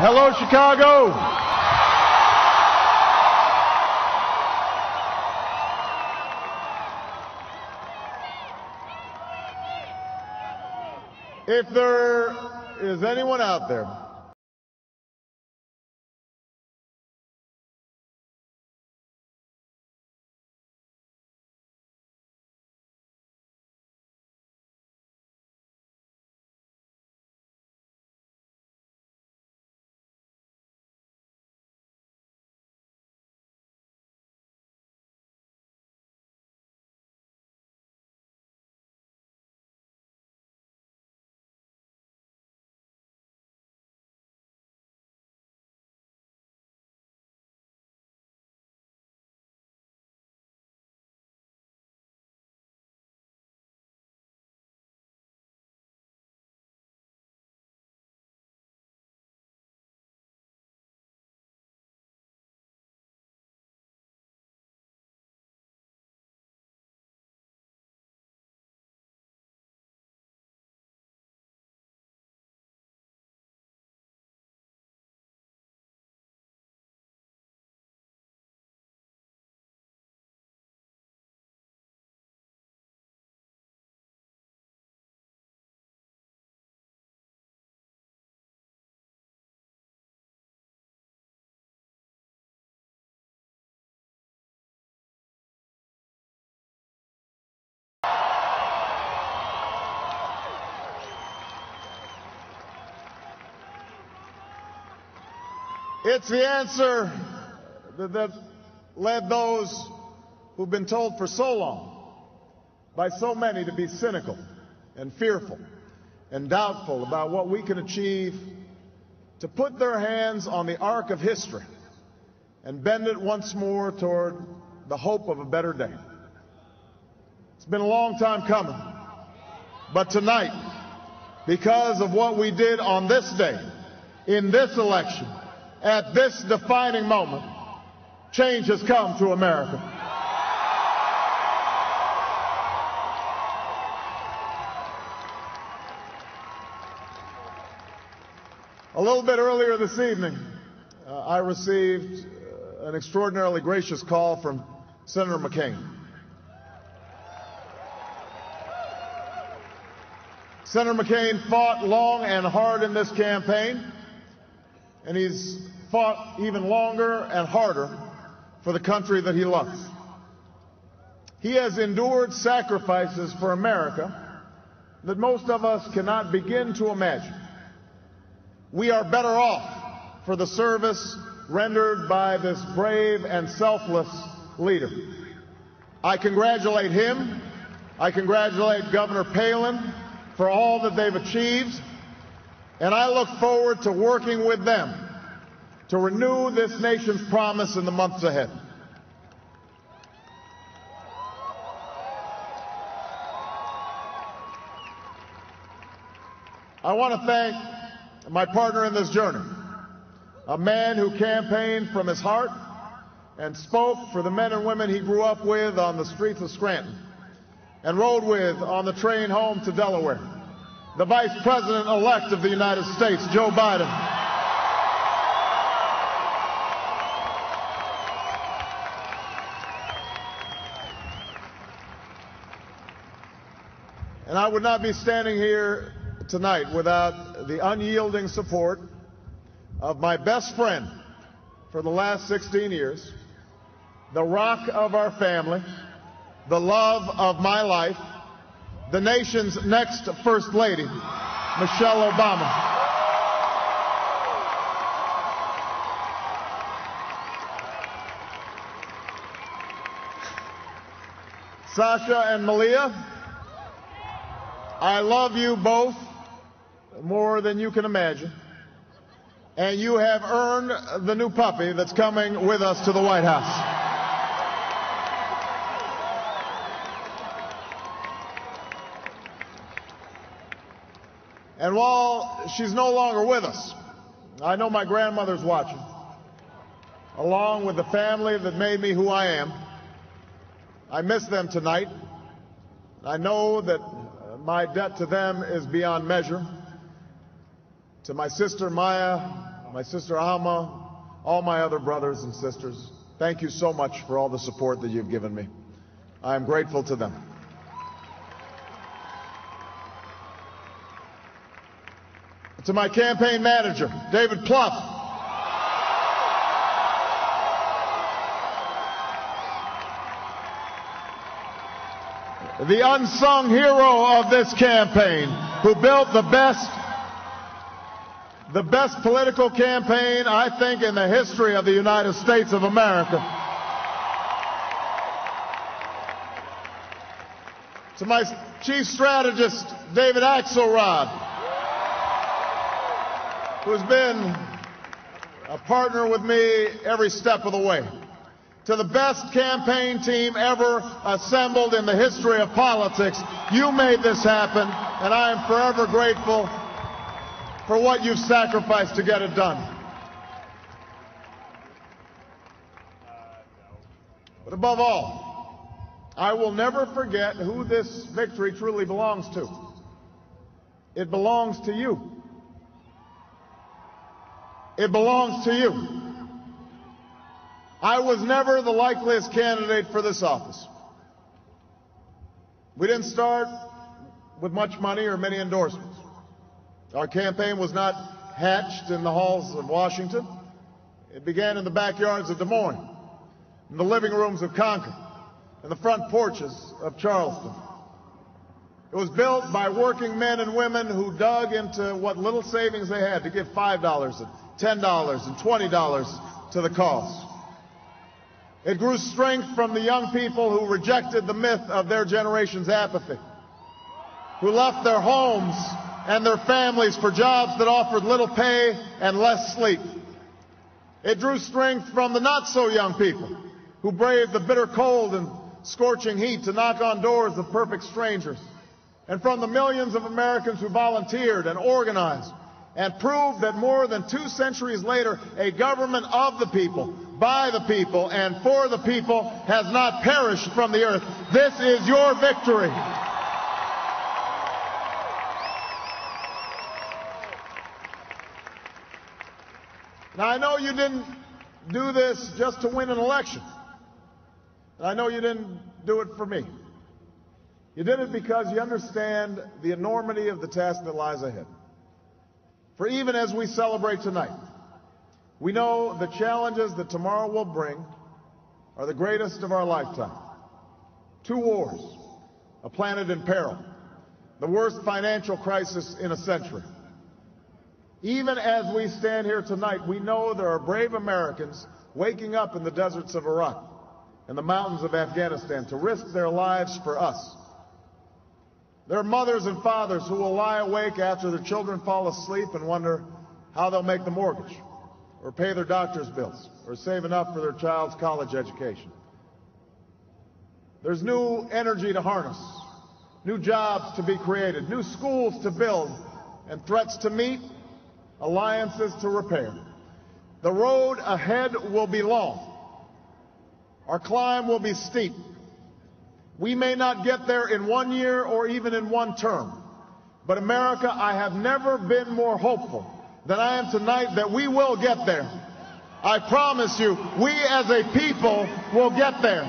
Hello, Chicago. If there is anyone out there it's the answer that led those who've been told for so long by so many to be cynical and fearful and doubtful about what we can achieve, to put their hands on the arc of history and bend it once more toward the hope of a better day. It's been a long time coming, but tonight, because of what we did on this day, in this election, at this defining moment, change has come to America. A little bit earlier this evening, I received an extraordinarily gracious call from Senator McCain. Senator McCain fought long and hard in this campaign, and he's fought even longer and harder for the country that he loves. He has endured sacrifices for America that most of us cannot begin to imagine. We are better off for the service rendered by this brave and selfless leader. I congratulate him. I congratulate Governor Palin for all that they've achieved, and I look forward to working with them to renew this nation's promise in the months ahead. I want to thank my partner in this journey, a man who campaigned from his heart and spoke for the men and women he grew up with on the streets of Scranton and rode with on the train home to Delaware, the Vice President-elect of the United States, Joe Biden. And I would not be standing here tonight without the unyielding support of my best friend for the last 16 years, the rock of our family, the love of my life, the nation's next First Lady, Michelle Obama. Sasha and Malia, I love you both more than you can imagine, and you have earned the new puppy that's coming with us to the White House. And while she's no longer with us, I know my grandmother's watching, along with the family that made me who I am. I miss them tonight. I know that my debt to them is beyond measure. To my sister Maya, my sister Alma, all my other brothers and sisters, thank you so much for all the support that you've given me. I am grateful to them. To my campaign manager, David Plouffe, the unsung hero of this campaign, who built the best political campaign, I think, in the history of the United States of America. To my chief strategist, David Axelrod, who's been a partner with me every step of the way. To the best campaign team ever assembled in the history of politics, you made this happen, and I am forever grateful for what you've sacrificed to get it done. But above all, I will never forget who this victory truly belongs to. It belongs to you. It belongs to you. I was never the likeliest candidate for this office. We didn't start with much money or many endorsements. Our campaign was not hatched in the halls of Washington. It began in the backyards of Des Moines, in the living rooms of Concord, in the front porches of Charleston. It was built by working men and women who dug into what little savings they had to give $5 and $10 and $20 to the cause. It grew strength from the young people who rejected the myth of their generation's apathy, who left their homes and their families for jobs that offered little pay and less sleep. It drew strength from the not-so-young people who braved the bitter cold and scorching heat to knock on doors of perfect strangers, and from the millions of Americans who volunteered and organized and proved that more than 2 centuries later, a government of the people, by the people, and for the people has not perished from the earth. This is your victory. Now, I know you didn't do this just to win an election. And I know you didn't do it for me. You did it because you understand the enormity of the task that lies ahead. For even as we celebrate tonight, we know the challenges that tomorrow will bring are the greatest of our lifetime. 2 wars, a planet in peril, the worst financial crisis in a century. Even as we stand here tonight, we know there are brave Americans waking up in the deserts of Iraq and the mountains of Afghanistan to risk their lives for us. There are mothers and fathers who will lie awake after their children fall asleep and wonder how they'll make the mortgage, or pay their doctor's bills, or save enough for their child's college education. There's new energy to harness, new jobs to be created, new schools to build, and threats to meet, alliances to repair. The road ahead will be long. Our climb will be steep. We may not get there in 1 year or even in 1 term. But America, I have never been more hopeful than I am tonight that we will get there. I promise you, we as a people will get there.